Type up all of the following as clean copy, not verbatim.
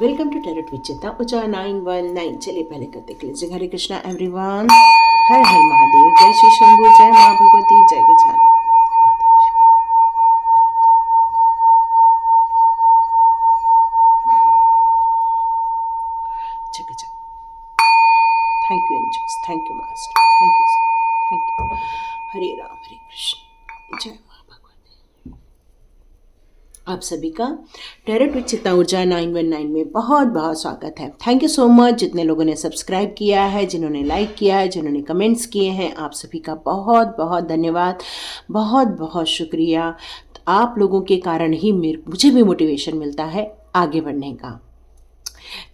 Welcome to tarot विचिता ऊंचा 919। चलिए पहले करते क्लियर। हरे कृष्णा एवरीवन, हर हर महादेव, जय श्री शंभू, जय माँ भगवती, जय गजानन। जय Gajanan. Thank you angels, thank you master, thank you sir, thank you. Hare Ram Hare Krishna, जय माँ भगवती। आप सभी का टैरोट विद चित्ता ऊर्जा 919 में बहुत बहुत स्वागत है। थैंक यू सो मच जितने लोगों ने सब्सक्राइब किया है, जिन्होंने लाइक किया है, जिन्होंने कमेंट्स किए हैं, आप सभी का बहुत बहुत धन्यवाद, बहुत बहुत शुक्रिया। आप लोगों के कारण ही मुझे भी मोटिवेशन मिलता है आगे बढ़ने का।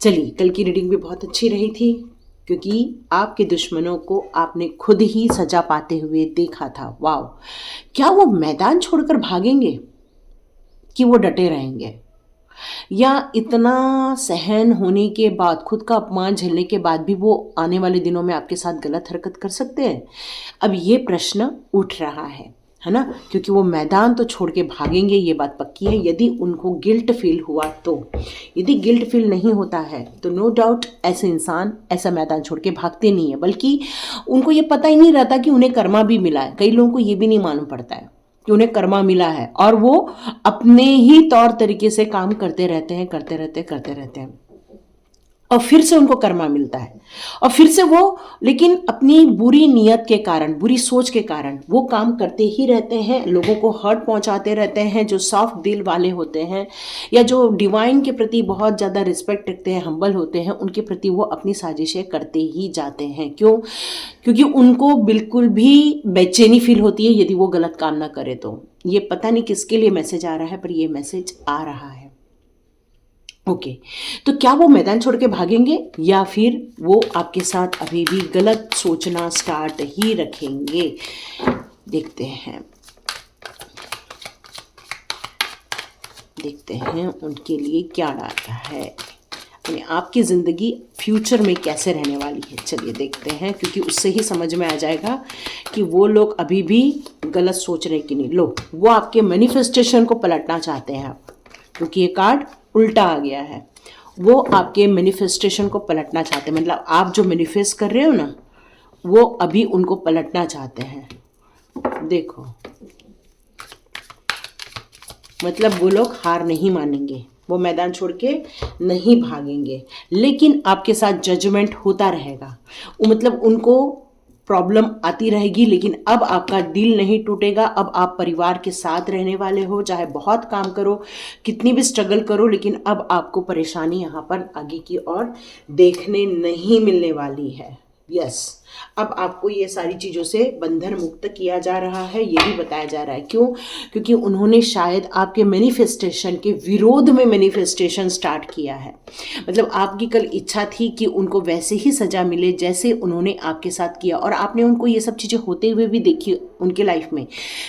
चलिए, कल की रीडिंग भी बहुत अच्छी रही थी क्योंकि आपके दुश्मनों को आपने खुद ही सजा पाते हुए देखा था। वाह, क्या वो मैदान छोड़कर भागेंगे कि वो डटे रहेंगे, या इतना सहन होने के बाद, खुद का अपमान झेलने के बाद भी वो आने वाले दिनों में आपके साथ गलत हरकत कर सकते हैं? अब ये प्रश्न उठ रहा है ना, क्योंकि वो मैदान तो छोड़ के भागेंगे, ये बात पक्की है। यदि उनको गिल्ट फील हुआ तो, यदि गिल्ट फील नहीं होता है तो नो डाउट ऐसे इंसान ऐसा मैदान छोड़ के भागते नहीं है, बल्कि उनको ये पता ही नहीं रहता कि उन्हें कर्मा भी मिला है। कई लोगों को ये भी नहीं मालूम पड़ता है कि उन्हें कर्मा मिला है, और वो अपने ही तौर तरीके से काम करते रहते हैं और फिर से उनको कर्मा मिलता है, और फिर से वो, लेकिन अपनी बुरी नीयत के कारण, बुरी सोच के कारण वो काम करते ही रहते हैं, लोगों को हर्ट पहुंचाते रहते हैं। जो सॉफ्ट दिल वाले होते हैं या जो डिवाइन के प्रति बहुत ज़्यादा रिस्पेक्ट रखते हैं, हम्बल होते हैं, उनके प्रति वो अपनी साजिशें करते ही जाते हैं। क्यों? क्योंकि उनको बिल्कुल भी बेचैनी फील होती है यदि वो गलत काम ना करे तो। ये पता नहीं किसके लिए मैसेज आ रहा है, पर ये मैसेज आ रहा है। ओके, तो क्या वो मैदान छोड़ के भागेंगे या फिर वो आपके साथ अभी भी गलत सोचना स्टार्ट ही रखेंगे? देखते हैं उनके लिए क्या डालता है, आपकी ज़िंदगी फ्यूचर में कैसे रहने वाली है। चलिए देखते हैं, क्योंकि उससे ही समझ में आ जाएगा कि वो लोग अभी भी गलत सोच रहे कि नहीं। लो, वो आपके मैनिफेस्टेशन को पलटना चाहते हैं आप, क्योंकि ये कार्ड उल्टा आ गया है। वो आपके मैनिफेस्टेशन को पलटना चाहते हैं, मतलब आप जो मैनिफेस्ट कर रहे हो ना, वो अभी उनको पलटना चाहते हैं। देखो, मतलब वो लोग हार नहीं मानेंगे, वो मैदान छोड़ के नहीं भागेंगे, लेकिन आपके साथ जजमेंट होता रहेगा। वो मतलब उनको प्रॉब्लम आती रहेगी, लेकिन अब आपका दिल नहीं टूटेगा। अब आप परिवार के साथ रहने वाले हो, चाहे बहुत काम करो, कितनी भी स्ट्रगल करो, लेकिन अब आपको परेशानी यहाँ पर आगे की ओर देखने नहीं मिलने वाली है। यस, अब आपको ये सारी चीज़ों से बंधन मुक्त किया जा रहा है, ये भी बताया जा रहा है। क्यों? क्योंकि उन्होंने शायद आपके मैनिफेस्टेशन के विरोध में मैनिफेस्टेशन स्टार्ट किया है। मतलब आपकी कल इच्छा थी कि उनको वैसे ही सज़ा मिले जैसे उन्होंने आपके साथ किया, और आपने उनको ये सब चीज़ें होते हुए भी देखी उनके लाइफ में।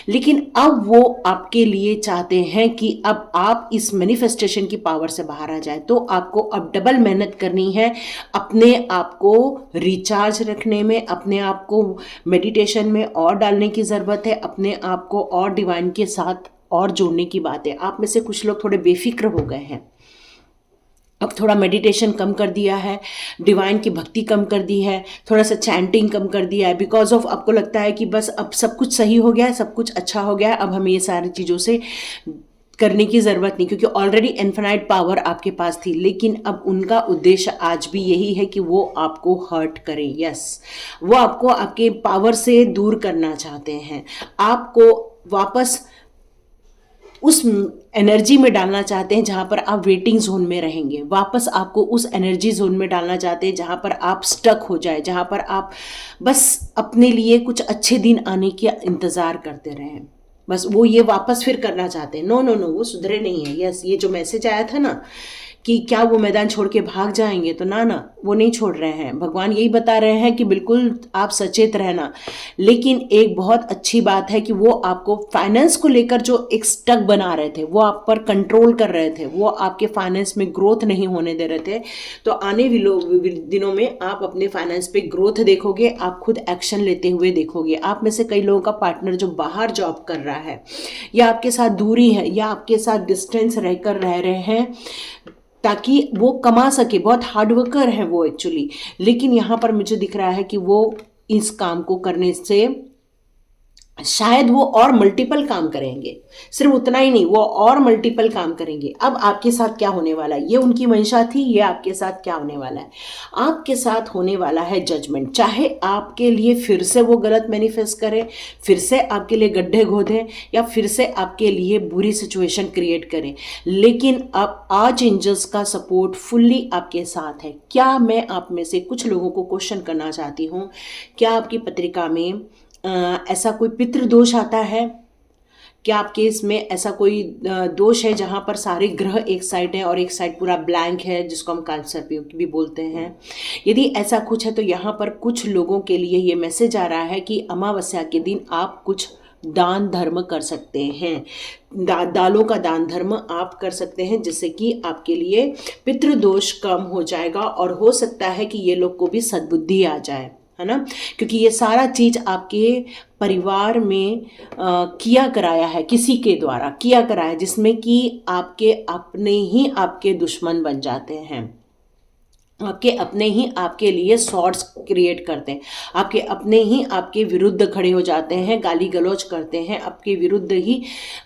लेकिन अब वो आपके लिए चाहते हैं कि अब आप इस मैनिफेस्टेशन की पावर से बाहर आ जाए। तो आपको अब डबल मेहनत करनी है, अपने आप को रिचार्ज रखने में, अपने आप को मेडिटेशन में और डालने की ज़रूरत है, अपने आप को और डिवाइन के साथ और जोड़ने की बात है। आप में से कुछ लोग थोड़े बेफिक्र हो गए हैं, अब थोड़ा मेडिटेशन कम कर दिया है, डिवाइन की भक्ति कम कर दी है, थोड़ा सा चैंटिंग कम कर दिया है, बिकॉज ऑफ आपको लगता है कि बस अब सब कुछ सही हो गया है, सब कुछ अच्छा हो गया है, अब हमें ये सारी चीज़ों से करने की ज़रूरत नहीं, क्योंकि ऑलरेडी इन्फिनाइट पावर आपके पास थी। लेकिन अब उनका उद्देश्य आज भी यही है कि वो आपको हर्ट करें। यस, वो आपको आपके पावर से दूर करना चाहते हैं, आपको वापस उस एनर्जी में डालना चाहते हैं जहाँ पर आप वेटिंग जोन में रहेंगे। वापस आपको उस एनर्जी जोन में डालना चाहते हैं जहाँ पर आप स्टक हो जाए, जहाँ पर आप बस अपने लिए कुछ अच्छे दिन आने की इंतज़ार करते रहें। बस वो ये वापस फिर करना चाहते हैं। नो नो नो, वो सुधरे नहीं है। यस, ये जो मैसेज आया था ना कि क्या वो मैदान छोड़ के भाग जाएंगे, तो ना, वो नहीं छोड़ रहे हैं। भगवान यही बता रहे हैं कि बिल्कुल आप सचेत रहना। लेकिन एक बहुत अच्छी बात है कि वो आपको फाइनेंस को लेकर जो एक स्टक बना रहे थे, वो आप पर कंट्रोल कर रहे थे, वो आपके फाइनेंस में ग्रोथ नहीं होने दे रहे थे। तो आने वाले दिनों में आप अपने फाइनेंस पे ग्रोथ देखोगे, आप खुद एक्शन लेते हुए देखोगे। आप में से कई लोगों का पार्टनर जो बाहर जॉब कर रहा है, या आपके साथ दूरी है, या आपके साथ डिस्टेंस रहकर रह रहे हैं, ताकि वो कमा सके। बहुत हार्ड वर्कर है वो एक्चुअली, लेकिन यहाँ पर मुझे दिख रहा है कि वो इस काम को करने से शायद वो और मल्टीपल काम करेंगे, सिर्फ उतना ही नहीं, वो और मल्टीपल काम करेंगे। अब आपके साथ क्या होने वाला है, ये उनकी मंशा थी, ये आपके साथ क्या होने वाला है, आपके साथ होने वाला है जजमेंट। चाहे आपके लिए फिर से वो गलत मैनिफेस्ट करें, फिर से आपके लिए गड्ढे खोदें, या फिर से आपके लिए बुरी सिचुएशन क्रिएट करें, लेकिन अब आज एंजल्स का सपोर्ट फुल्ली आपके साथ है। क्या मैं आप में से कुछ लोगों को क्वेश्चन करना चाहती हूँ, क्या आपकी पत्रिका में ऐसा कोई पितृदोष आता है? क्या आपके इसमें ऐसा कोई दोष है जहाँ पर सारे ग्रह एक साइड है और एक साइड पूरा ब्लैंक है, जिसको हम कालसर्प भी बोलते हैं? यदि ऐसा कुछ है तो यहाँ पर कुछ लोगों के लिए ये मैसेज आ रहा है कि अमावस्या के दिन आप कुछ दान धर्म कर सकते हैं। दालों का दान धर्म आप कर सकते हैं, जिससे कि आपके लिए पितृदोष कम हो जाएगा, और हो सकता है कि ये लोग को भी सद्बुद्धि आ जाए, है ना, क्योंकि ये सारा चीज आपके परिवार में किया कराया है, किसी के द्वारा किया कराया है, जिसमें कि आपके अपने ही आपके दुश्मन बन जाते हैं, आपके अपने ही आपके लिए सॉर्ट्स क्रिएट करते हैं, आपके अपने ही आपके विरुद्ध खड़े हो जाते हैं, गाली गलौज करते हैं, आपके विरुद्ध ही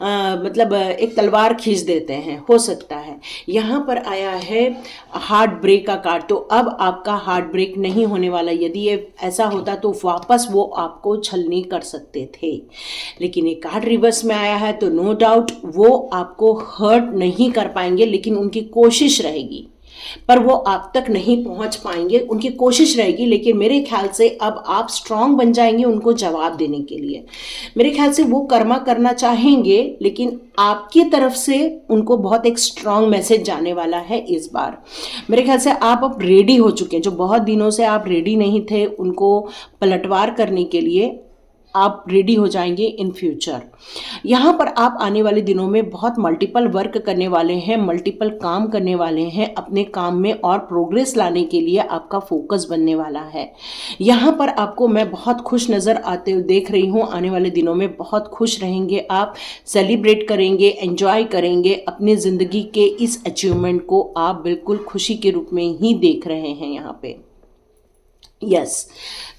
मतलब एक तलवार खींच देते हैं, हो सकता है। यहाँ पर आया है हार्ट ब्रेक का कार्ड, तो अब आपका हार्ट ब्रेक नहीं होने वाला। यदि ये ऐसा होता तो वापस वो आपको छलनी कर सकते थे, लेकिन ये कार्ड रिवर्स में आया है, तो नो डाउट वो आपको हर्ट नहीं कर पाएंगे, लेकिन उनकी कोशिश रहेगी, पर वो आप तक नहीं पहुंच पाएंगे। उनकी कोशिश रहेगी, लेकिन मेरे ख्याल से अब आप स्ट्रांग बन जाएंगे उनको जवाब देने के लिए। मेरे ख्याल से वो कर्मा करना चाहेंगे, लेकिन आपकी तरफ से उनको बहुत एक स्ट्रांग मैसेज जाने वाला है इस बार। मेरे ख्याल से आप अब रेडी हो चुके हैं, जो बहुत दिनों से आप रेडी नहीं थे उनको पलटवार करने के लिए, आप रेडी हो जाएंगे इन फ्यूचर। यहाँ पर आप आने वाले दिनों में बहुत मल्टीपल वर्क करने वाले हैं, मल्टीपल काम करने वाले हैं, अपने काम में और प्रोग्रेस लाने के लिए आपका फोकस बनने वाला है। यहाँ पर आपको मैं बहुत खुश नज़र आते हुए देख रही हूँ, आने वाले दिनों में बहुत खुश रहेंगे आप, सेलिब्रेट करेंगे, एंजॉय करेंगे अपनी ज़िंदगी के इस अचीवमेंट को, आप बिल्कुल खुशी के रूप में ही देख रहे हैं यहाँ पे। यस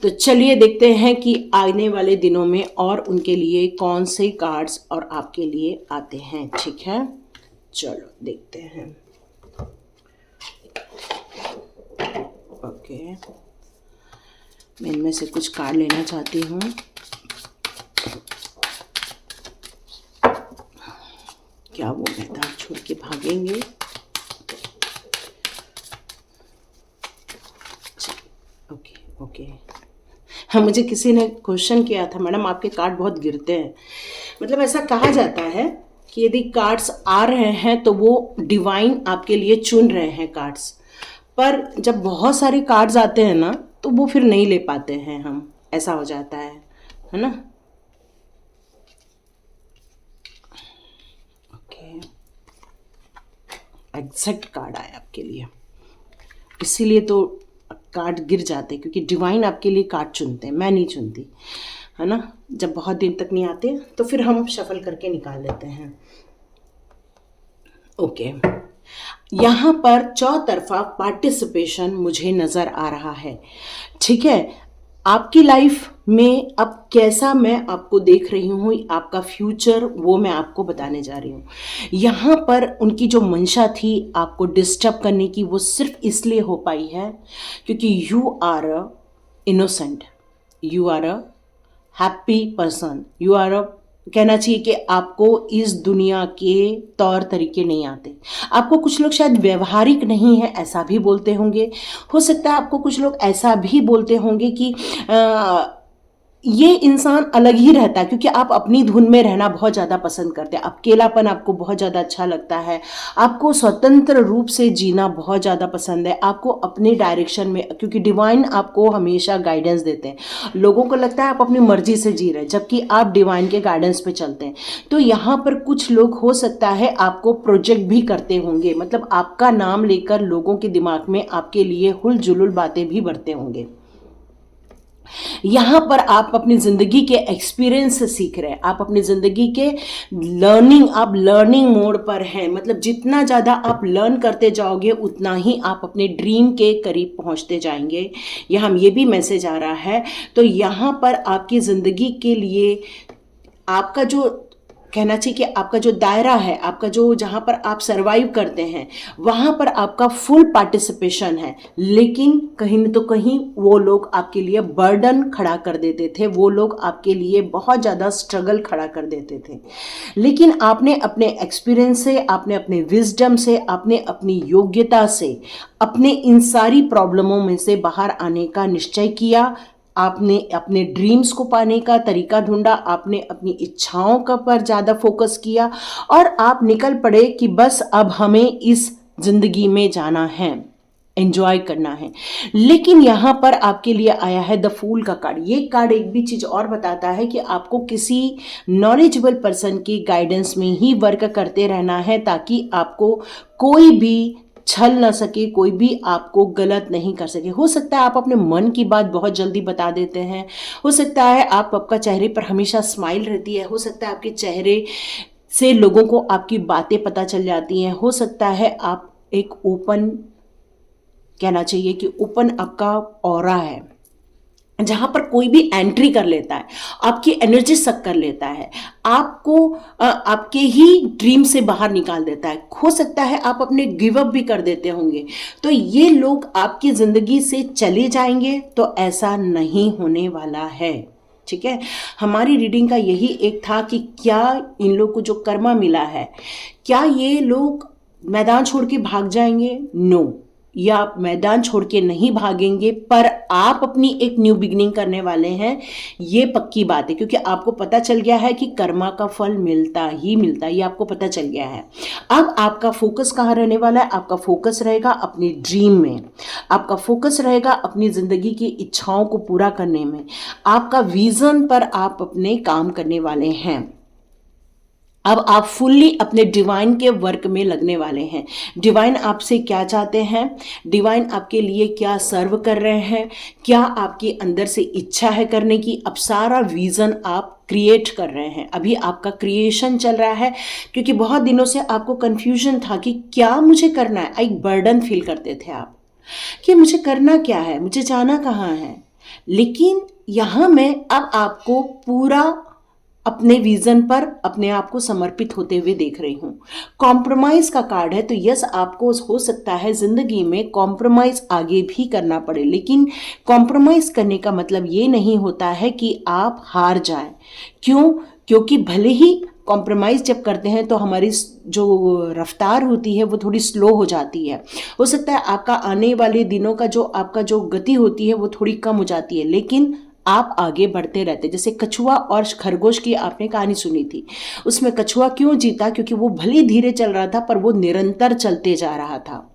तो चलिए देखते हैं कि आने वाले दिनों में और उनके लिए कौन से कार्ड्स और आपके लिए आते हैं। ठीक है, चलो देखते हैं। ओके, मैं इनमें से कुछ कार्ड लेना चाहती हूँ। क्या वो मैदान छोड़ के भागेंगे? ओके हाँ, मुझे किसी ने क्वेश्चन किया था, मैडम आपके कार्ड बहुत गिरते हैं। मतलब ऐसा कहा जाता है कि यदि कार्ड्स आ रहे हैं तो वो डिवाइन आपके लिए चुन रहे हैं कार्ड्स, पर जब बहुत सारे कार्ड्स आते हैं ना तो वो फिर नहीं ले पाते हैं हम, ऐसा हो जाता है ना। ओके, एग्जैक्ट कार्ड आया आपके लिए, इसीलिए तो कार्ड गिर जाते, क्योंकि डिवाइन आपके लिए कार्ड चुनते हैं, मैं नहीं चुनती, है ना। जब बहुत दिन तक नहीं आते तो फिर हम शफल करके निकाल लेते हैं। ओके, यहाँ पर चौतरफा पार्टिसिपेशन मुझे नज़र आ रहा है। ठीक है, आपकी लाइफ में अब कैसा मैं आपको देख रही हूँ, आपका फ्यूचर वो मैं आपको बताने जा रही हूँ। यहाँ पर उनकी जो मंशा थी आपको डिस्टर्ब करने की, वो सिर्फ इसलिए हो पाई है क्योंकि you are a innocent, you are a happy person, you are a, कहना चाहिए कि आपको इस दुनिया के तौर तरीके नहीं आते। आपको कुछ लोग शायद व्यवहारिक नहीं है ऐसा भी बोलते होंगे, हो सकता है आपको कुछ लोग ऐसा भी बोलते होंगे कि ये इंसान अलग ही रहता है, क्योंकि आप अपनी धुन में रहना बहुत ज़्यादा पसंद करते हैं, अकेलापन आपको बहुत ज़्यादा अच्छा लगता है, आपको स्वतंत्र रूप से जीना बहुत ज़्यादा पसंद है, आपको अपने डायरेक्शन में, क्योंकि डिवाइन आपको हमेशा गाइडेंस देते हैं। लोगों को लगता है आप अपनी मर्जी से जी रहे हैं, जबकि आप डिवाइन के गाइडेंस पे चलते हैं। तो यहाँ पर कुछ लोग हो सकता है आपको प्रोजेक्ट भी करते होंगे, मतलब आपका नाम लेकर लोगों के दिमाग में आपके लिए हुल जुलुल बातें भी बढ़ते होंगे। यहाँ पर आप अपनी ज़िंदगी के एक्सपीरियंस से सीख रहे हैं, आप अपनी ज़िंदगी के आप लर्निंग मोड पर हैं। मतलब जितना ज़्यादा आप लर्न करते जाओगे उतना ही आप अपने ड्रीम के करीब पहुँचते जाएंगे। यहाँ ये भी मैसेज आ रहा है। तो यहाँ पर आपकी ज़िंदगी के लिए आपका जो कहना चाहिए कि आपका जो दायरा है, आपका जो जहाँ पर आप सरवाइव करते हैं वहाँ पर आपका फुल पार्टिसिपेशन है, लेकिन कहीं न तो कहीं वो लोग आपके लिए बर्डन खड़ा कर देते थे, वो लोग आपके लिए बहुत ज़्यादा स्ट्रगल खड़ा कर देते थे। लेकिन आपने अपने एक्सपीरियंस से, आपने अपने विजडम से, आपने अपनी योग्यता से, अपने इन सारी प्रॉब्लमों में से बाहर आने का निश्चय किया। आपने अपने ड्रीम्स को पाने का तरीका ढूंढा, आपने अपनी इच्छाओं का पर ज़्यादा फोकस किया और आप निकल पड़े कि बस अब हमें इस जिंदगी में जाना है, एंजॉय करना है। लेकिन यहाँ पर आपके लिए आया है द फूल का कार्ड। ये कार्ड एक भी चीज़ और बताता है कि आपको किसी नॉलेजेबल पर्सन की गाइडेंस में ही वर्क करते रहना है, ताकि आपको कोई भी छल ना सके, कोई भी आपको गलत नहीं कर सके। हो सकता है आप अपने मन की बात बहुत जल्दी बता देते हैं, हो सकता है आपका चेहरे पर हमेशा स्माइल रहती है, हो सकता है आपके चेहरे से लोगों को आपकी बातें पता चल जाती हैं, हो सकता है आप एक ओपन, कहना चाहिए कि ओपन आपका ऑरा है, जहाँ पर कोई भी एंट्री कर लेता है, आपकी एनर्जी सक कर लेता है, आपको आपके ही ड्रीम से बाहर निकाल देता है। हो सकता है आप अपने गिव अप भी कर देते होंगे। तो ये लोग आपकी ज़िंदगी से चले जाएंगे, तो ऐसा नहीं होने वाला है। ठीक है, हमारी रीडिंग का यही एक था कि क्या इन लोग को जो कर्मा मिला है, क्या ये लोग मैदान छोड़ के भाग जाएंगे? नो, या आप मैदान छोड़ के नहीं भागेंगे, पर आप अपनी एक न्यू बिगिनिंग करने वाले हैं, ये पक्की बात है। क्योंकि आपको पता चल गया है कि कर्मा का फल मिलता ही मिलता है, ये आपको पता चल गया है। अब आपका फोकस कहाँ रहने वाला है? आपका फोकस रहेगा अपनी ड्रीम में, आपका फोकस रहेगा अपनी ज़िंदगी की इच्छाओं को पूरा करने में, आपका विजन पर आप अपने काम करने वाले हैं। अब आप फुल्ली अपने डिवाइन के वर्क में लगने वाले हैं। डिवाइन आपसे क्या चाहते हैं, डिवाइन आपके लिए क्या सर्व कर रहे हैं, क्या आपके अंदर से इच्छा है करने की, अब सारा विजन आप क्रिएट कर रहे हैं। अभी आपका क्रिएशन चल रहा है, क्योंकि बहुत दिनों से आपको कंफ्यूजन था कि क्या मुझे करना है। एक बर्डन फील करते थे आप कि मुझे करना क्या है, मुझे जाना कहाँ है। लेकिन यहाँ मैं अब आपको पूरा अपने विजन पर अपने आप को समर्पित होते हुए देख रही हूँ। कॉम्प्रोमाइज का कार्ड है, तो यस, आपको हो सकता है जिंदगी में कॉम्प्रोमाइज आगे भी करना पड़े, लेकिन कॉम्प्रोमाइज करने का मतलब ये नहीं होता है कि आप हार जाएं। क्यों? क्योंकि भले ही कॉम्प्रोमाइज़ जब करते हैं तो हमारी जो रफ्तार होती है वो थोड़ी स्लो हो जाती है। हो सकता है आपका आने वाले दिनों का जो आपका जो गति होती है वो थोड़ी कम हो जाती है, लेकिन आप आगे बढ़ते रहते। जैसे कछुआ और खरगोश की आपने कहानी सुनी थी, उसमें कछुआ क्यों जीता? क्योंकि वो भले धीरे चल रहा था पर वो निरंतर चलते जा रहा था।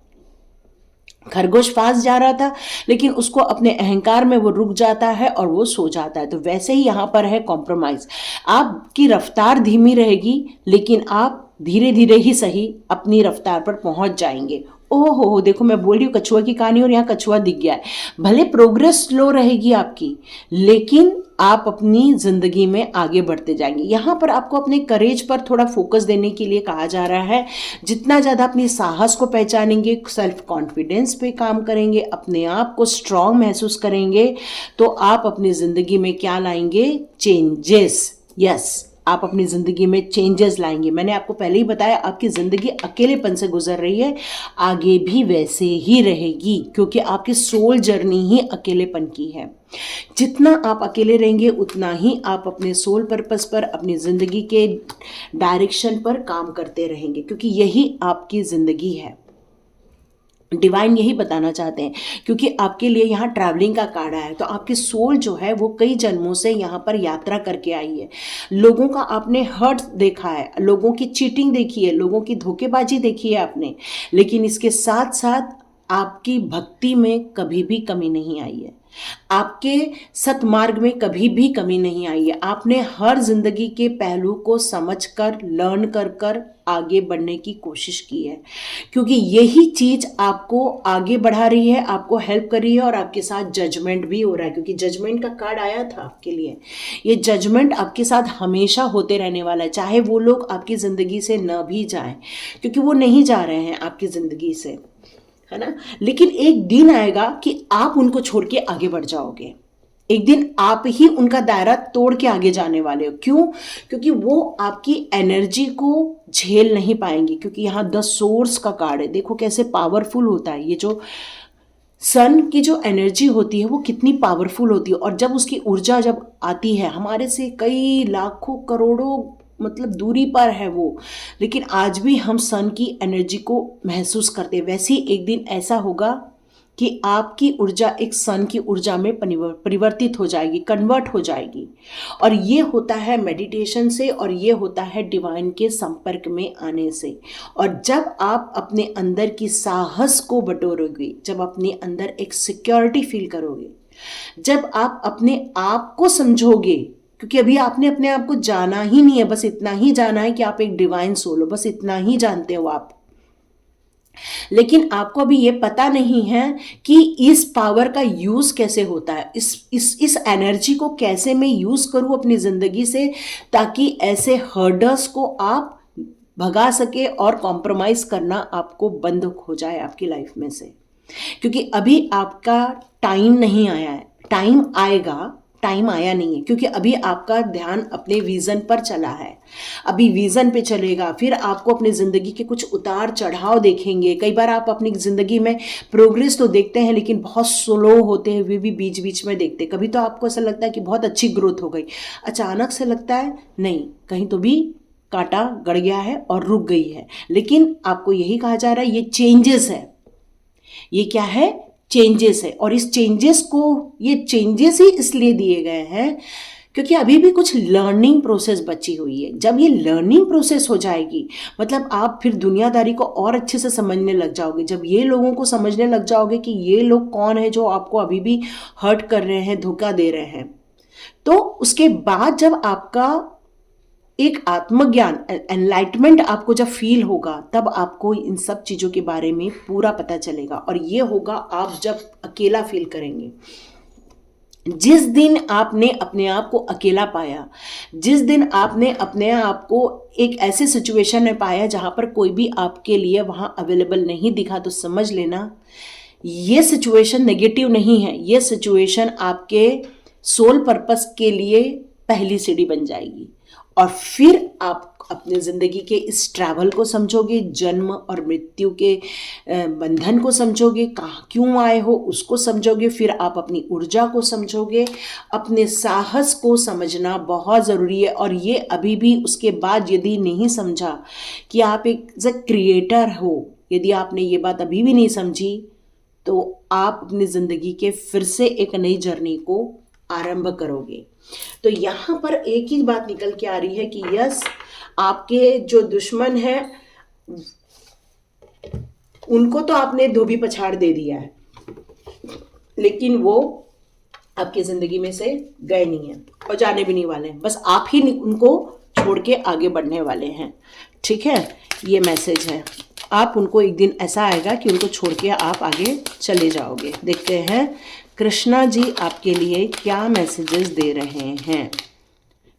खरगोश फास्ट जा रहा था, लेकिन उसको अपने अहंकार में वो रुक जाता है और वो सो जाता है। तो वैसे ही यहाँ पर है कॉम्प्रोमाइज। आपकी रफ्तार धीमी रहेगी, लेकिन आप धीरे धीरे ही सही अपनी रफ्तार पर पहुंच जाएंगे। ओहो, देखो मैं बोल रही हूँ कछुआ की कहानी और यहाँ कछुआ दिख गया है। भले प्रोग्रेस स्लो रहेगी आपकी, लेकिन आप अपनी जिंदगी में आगे बढ़ते जाएंगे। यहाँ पर आपको अपने करेज पर थोड़ा फोकस देने के लिए कहा जा रहा है। जितना ज़्यादा अपनी साहस को पहचानेंगे, सेल्फ कॉन्फिडेंस पे काम करेंगे, अपने आप को स्ट्रांग महसूस करेंगे, तो आप अपनी ज़िंदगी में क्या लाएंगे? चेंजेस। यस, आप अपनी ज़िंदगी में चेंजेस लाएंगे। मैंने आपको पहले ही बताया, आपकी ज़िंदगी अकेलेपन से गुजर रही है, आगे भी वैसे ही रहेगी, क्योंकि आपकी सोल जर्नी ही अकेलेपन की है। जितना आप अकेले रहेंगे उतना ही आप अपने सोल पर्पस पर, अपनी ज़िंदगी के डायरेक्शन पर काम करते रहेंगे, क्योंकि यही आपकी ज़िंदगी है। डिवाइन यही बताना चाहते हैं, क्योंकि आपके लिए यहाँ ट्रैवलिंग का कार्ड आया है। तो आपकी सोल जो है वो कई जन्मों से यहाँ पर यात्रा करके आई है। लोगों का आपने हर्ट देखा है, लोगों की चीटिंग देखी है, लोगों की धोखेबाजी देखी है आपने, लेकिन इसके साथ साथ आपकी भक्ति में कभी भी कमी नहीं आई है, आपके सतमार्ग में कभी भी कमी नहीं आई है। आपने हर जिंदगी के पहलू को समझकर लर्न कर कर आगे बढ़ने की कोशिश की है, क्योंकि यही चीज आपको आगे बढ़ा रही है, आपको हेल्प कर रही है। और आपके साथ जजमेंट भी हो रहा है, क्योंकि जजमेंट का कार्ड आया था आपके लिए। ये जजमेंट आपके साथ हमेशा होते रहने वाला है, चाहे वो लोग आपकी जिंदगी से न भी जाएं, क्योंकि वो नहीं जा रहे हैं आपकी जिंदगी से, है ना। लेकिन एक दिन आएगा कि आप उनको छोड़ के आगे बढ़ जाओगे। एक दिन आप ही उनका दायरा तोड़ के आगे जाने वाले हो। क्यों? क्योंकि वो आपकी एनर्जी को झेल नहीं पाएंगे, क्योंकि यहाँ द सोर्स का कार्ड है। देखो कैसे पावरफुल होता है। ये जो सन की जो एनर्जी होती है वो कितनी पावरफुल होती है, और जब उसकी ऊर्जा जब आती है, हमारे से कई लाखों करोड़ों मतलब दूरी पर है वो, लेकिन आज भी हम सन की एनर्जी को महसूस करते हैं। वैसे ही एक दिन ऐसा होगा कि आपकी ऊर्जा एक सन की ऊर्जा में परिवर्तित हो जाएगी, कन्वर्ट हो जाएगी। और ये होता है मेडिटेशन से, और ये होता है डिवाइन के संपर्क में आने से। और जब आप अपने अंदर की साहस को बटोरोगे, जब अपने अंदर एक सिक्योरिटी फील करोगे, जब आप अपने आप को समझोगे, क्योंकि अभी आपने अपने आप को जाना ही नहीं है, बस इतना ही जाना है कि आप एक डिवाइन सोल हो, बस इतना ही जानते हो आप। लेकिन आपको अभी ये पता नहीं है कि इस पावर का यूज कैसे होता है, इस एनर्जी को कैसे मैं यूज करूं अपनी जिंदगी से, ताकि ऐसे हर्डर्स को आप भगा सके और कॉम्प्रोमाइज करना आपको बंद हो जाए आपकी लाइफ में से। क्योंकि अभी आपका टाइम नहीं आया है, टाइम आएगा, टाइम आया नहीं है, क्योंकि अभी आपका ध्यान अपने विजन पर चला है। अभी विजन पे चलेगा, फिर आपको अपनी जिंदगी के कुछ उतार चढ़ाव देखेंगे। कई बार आप अपनी जिंदगी में प्रोग्रेस तो देखते हैं, लेकिन बहुत स्लो होते हुए भी बीच बीच में देखते हैं। कभी तो आपको ऐसा लगता है कि बहुत अच्छी ग्रोथ हो गई, अचानक से लगता है नहीं, कहीं तो भी कांटा गड़ गया है और रुक गई है। लेकिन आपको यही कहा जा रहा है, ये चेंजेस है। ये क्या है? चेंजेस है। और इस चेंजेस को, ये चेंजेस ही इसलिए दिए गए हैं क्योंकि अभी भी कुछ लर्निंग प्रोसेस बची हुई है। जब ये लर्निंग प्रोसेस हो जाएगी, मतलब आप फिर दुनियादारी को और अच्छे से समझने लग जाओगे। जब ये लोगों को समझने लग जाओगे कि ये लोग कौन है जो आपको अभी भी हर्ट कर रहे हैं, धोखा दे रहे हैं, तो उसके बाद जब आपका एक आत्मज्ञान, एनलाइटमेंट आपको जब फील होगा, तब आपको इन सब चीज़ों के बारे में पूरा पता चलेगा। और ये होगा आप जब अकेला फील करेंगे। जिस दिन आपने अपने आप को अकेला पाया, जिस दिन आपने अपने आप को एक ऐसे सिचुएशन में पाया जहाँ पर कोई भी आपके लिए वहाँ अवेलेबल नहीं दिखा, तो समझ लेना ये सिचुएशन नेगेटिव नहीं है। ये सिचुएशन आपके सोल पर्पस के लिए पहली सीढ़ी बन जाएगी। और फिर आप अपने ज़िंदगी के इस ट्रैवल को समझोगे, जन्म और मृत्यु के बंधन को समझोगे, कहाँ क्यों आए हो उसको समझोगे। फिर आप अपनी ऊर्जा को समझोगे, अपने साहस को समझना बहुत ज़रूरी है। और ये अभी भी उसके बाद यदि नहीं समझा कि आप एक क्रिएटर हो, यदि आपने ये बात अभी भी नहीं समझी, तो आप अपनी ज़िंदगी के फिर से एक नई जर्नी को आरंभ करोगे। तो यहाँ पर एक ही बात निकल के आ रही है कि यस, आपके जो दुश्मन है उनको तो आपने धोबी पछाड़ दे दिया है, लेकिन वो आपकी जिंदगी में से गए नहीं हैं और जाने भी नहीं वाले हैं। बस आप ही उनको छोड़ के आगे बढ़ने वाले हैं। ठीक है, ये मैसेज है। आप उनको, एक दिन ऐसा आएगा कि उनको छोड़ के आप आगे चले जाओगे। देखते हैं कृष्णा जी आपके लिए क्या मैसेजेस दे रहे हैं।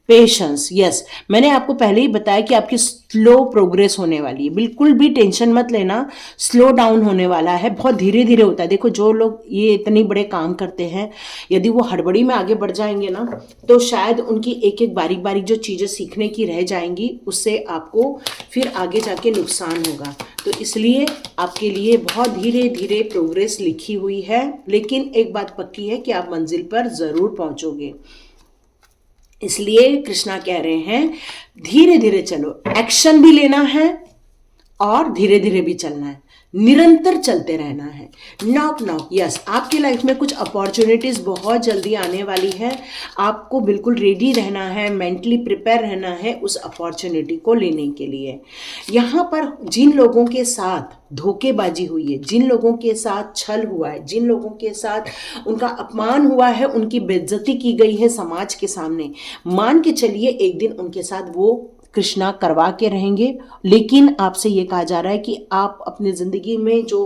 पेशेंस, यस, मैंने आपको पहले ही बताया कि आपकी स्लो प्रोग्रेस होने वाली है। बिल्कुल भी टेंशन मत लेना, स्लो डाउन होने वाला है, बहुत धीरे धीरे होता है। देखो जो लोग ये इतने बड़े काम करते हैं, यदि वो हड़बड़ी में आगे बढ़ जाएंगे ना, तो शायद उनकी एक एक बारीक बारीक जो चीज़ें सीखने की रह जाएंगी, उससे आपको फिर आगे जाके नुकसान होगा। तो इसलिए आपके लिए बहुत धीरे धीरे प्रोग्रेस लिखी हुई है, लेकिन एक बात पक्की है कि आप मंजिल पर ज़रूर पहुँचोगे। इसलिए कृष्णा कह रहे हैं धीरे धीरे चलो, एक्शन भी लेना है और धीरे धीरे भी चलना है। निरंतर चलते रहना है। नॉक नॉक, यस, आपकी लाइफ में कुछ अपॉर्चुनिटीज़ बहुत जल्दी आने वाली है। आपको बिल्कुल रेडी रहना है, मेंटली प्रिपेयर रहना है उस अपॉर्चुनिटी को लेने के लिए। यहाँ पर जिन लोगों के साथ धोखेबाजी हुई है, जिन लोगों के साथ छल हुआ है, जिन लोगों के साथ उनका अपमान हुआ है, उनकी बेइज्जती की गई है समाज के सामने, मान के चलिए एक दिन उनके साथ वो कृष्णा करवा के रहेंगे। लेकिन आपसे ये कहा जा रहा है कि आप अपनी ज़िंदगी में जो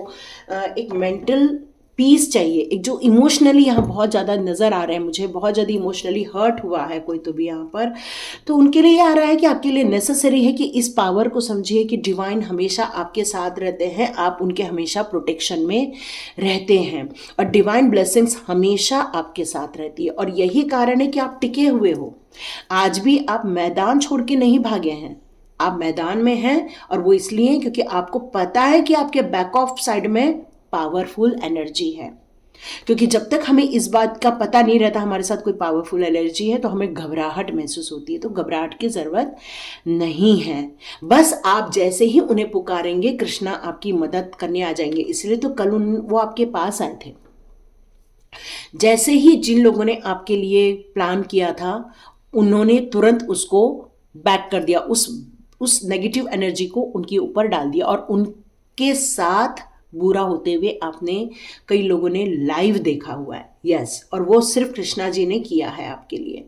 एक मेंटल पीस चाहिए, एक जो इमोशनली यहाँ बहुत ज़्यादा नज़र आ रहे हैं, मुझे बहुत ज़्यादा इमोशनली हर्ट हुआ है कोई तो भी यहाँ पर, तो उनके लिए आ रहा है कि आपके लिए नेसेसरी है कि इस पावर को समझिए कि डिवाइन हमेशा आपके साथ रहते हैं, आप उनके हमेशा प्रोटेक्शन में रहते हैं और डिवाइन ब्लेसिंग्स हमेशा आपके साथ रहती है। और यही कारण है कि आप टिके हुए हो, आज भी आप मैदान छोड़ के नहीं भागे हैं, आप मैदान में हैं। और वो इसलिए क्योंकि आपको पता है कि आपके बैक ऑफ साइड में पावरफुल एनर्जी है। क्योंकि जब तक हमें इस बात का पता नहीं रहता हमारे साथ कोई पावरफुल एनर्जी है तो हमें घबराहट महसूस होती है, तो घबराहट की ज़रूरत नहीं है। बस आप जैसे ही उन्हें पुकारेंगे कृष्णा आपकी मदद करने आ जाएंगे। इसलिए तो कल वो आपके पास आए थे। जैसे ही जिन लोगों ने आपके लिए प्लान किया था उन्होंने तुरंत उसको बैक कर दिया, उस नेगेटिव एनर्जी को उनके ऊपर डाल दिया और उनके साथ बुरा होते हुए आपने कई लोगों ने लाइव देखा हुआ है। यस, और वो सिर्फ कृष्णा जी ने किया है आपके लिए।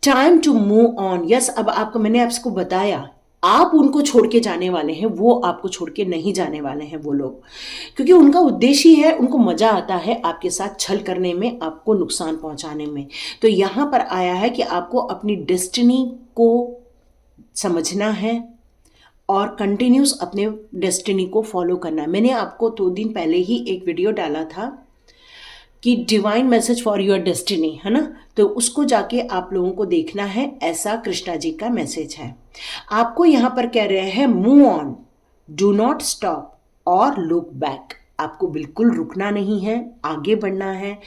Time to move on. Yes, अब आपको मैंने आपको बताया आप उनको छोड़ के जाने वाले हैं, वो आपको छोड़ के नहीं जाने वाले हैं वो लोग, क्योंकि उनका उद्देश्य ही है, उनको मजा आता है आपके साथ छल करने में, आपको नुकसान पहुंचाने में। तो यहाँ पर आया है कि आपको अपनी डेस्टिनी को समझना है और कंटिन्यूस अपने डेस्टिनी को फॉलो करना है। मैंने आपको 2 दिन पहले ही एक वीडियो डाला था कि divine message for your destiny, है ना, तो उसको जाके आप लोगों को देखना है। ऐसा कृष्णा जी का मैसेज है। आपको यहाँ पर कह रहे हैं move on, do not stop और लुक बैक। आपको बिल्कुल रुकना नहीं है, आगे बढ़ना है,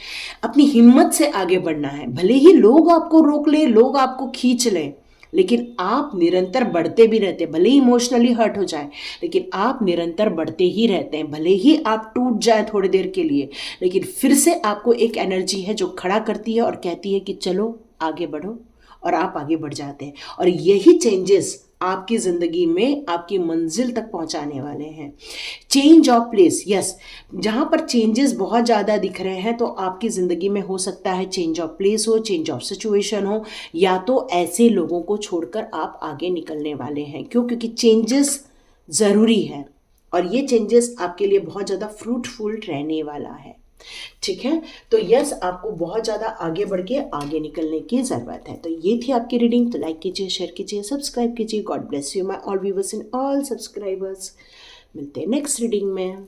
अपनी हिम्मत से आगे बढ़ना है। भले ही लोग आपको रोक ले, लोग आपको खींच लें, लेकिन आप निरंतर बढ़ते भी रहते हैं। भले ही इमोशनली हर्ट हो जाए लेकिन आप निरंतर बढ़ते ही रहते हैं। भले ही आप टूट जाए थोड़ी देर के लिए, लेकिन फिर से आपको एक एनर्जी है जो खड़ा करती है और कहती है कि चलो आगे बढ़ो, और आप आगे बढ़ जाते हैं। और यही चेंजेस आपकी ज़िंदगी में आपकी मंजिल तक पहुंचाने वाले हैं। चेंज ऑफ प्लेस, यस, जहाँ पर चेंजेस बहुत ज़्यादा दिख रहे हैं तो आपकी ज़िंदगी में हो सकता है चेंज ऑफ प्लेस हो, चेंज ऑफ सिचुएशन हो, या तो ऐसे लोगों को छोड़कर आप आगे निकलने वाले हैं। क्यों? क्योंकि चेंजेस ज़रूरी है और ये चेंजेस आपके लिए बहुत ज़्यादा फ्रूटफुल रहने वाला है। ठीक है, तो यस, आपको बहुत ज़्यादा आगे बढ़ के आगे निकलने की ज़रूरत है। तो ये थी आपकी रीडिंग। तो लाइक कीजिए, शेयर कीजिए, सब्सक्राइब कीजिए। God bless you my all viewers and all subscribers. मिलते हैं नेक्स्ट रीडिंग में।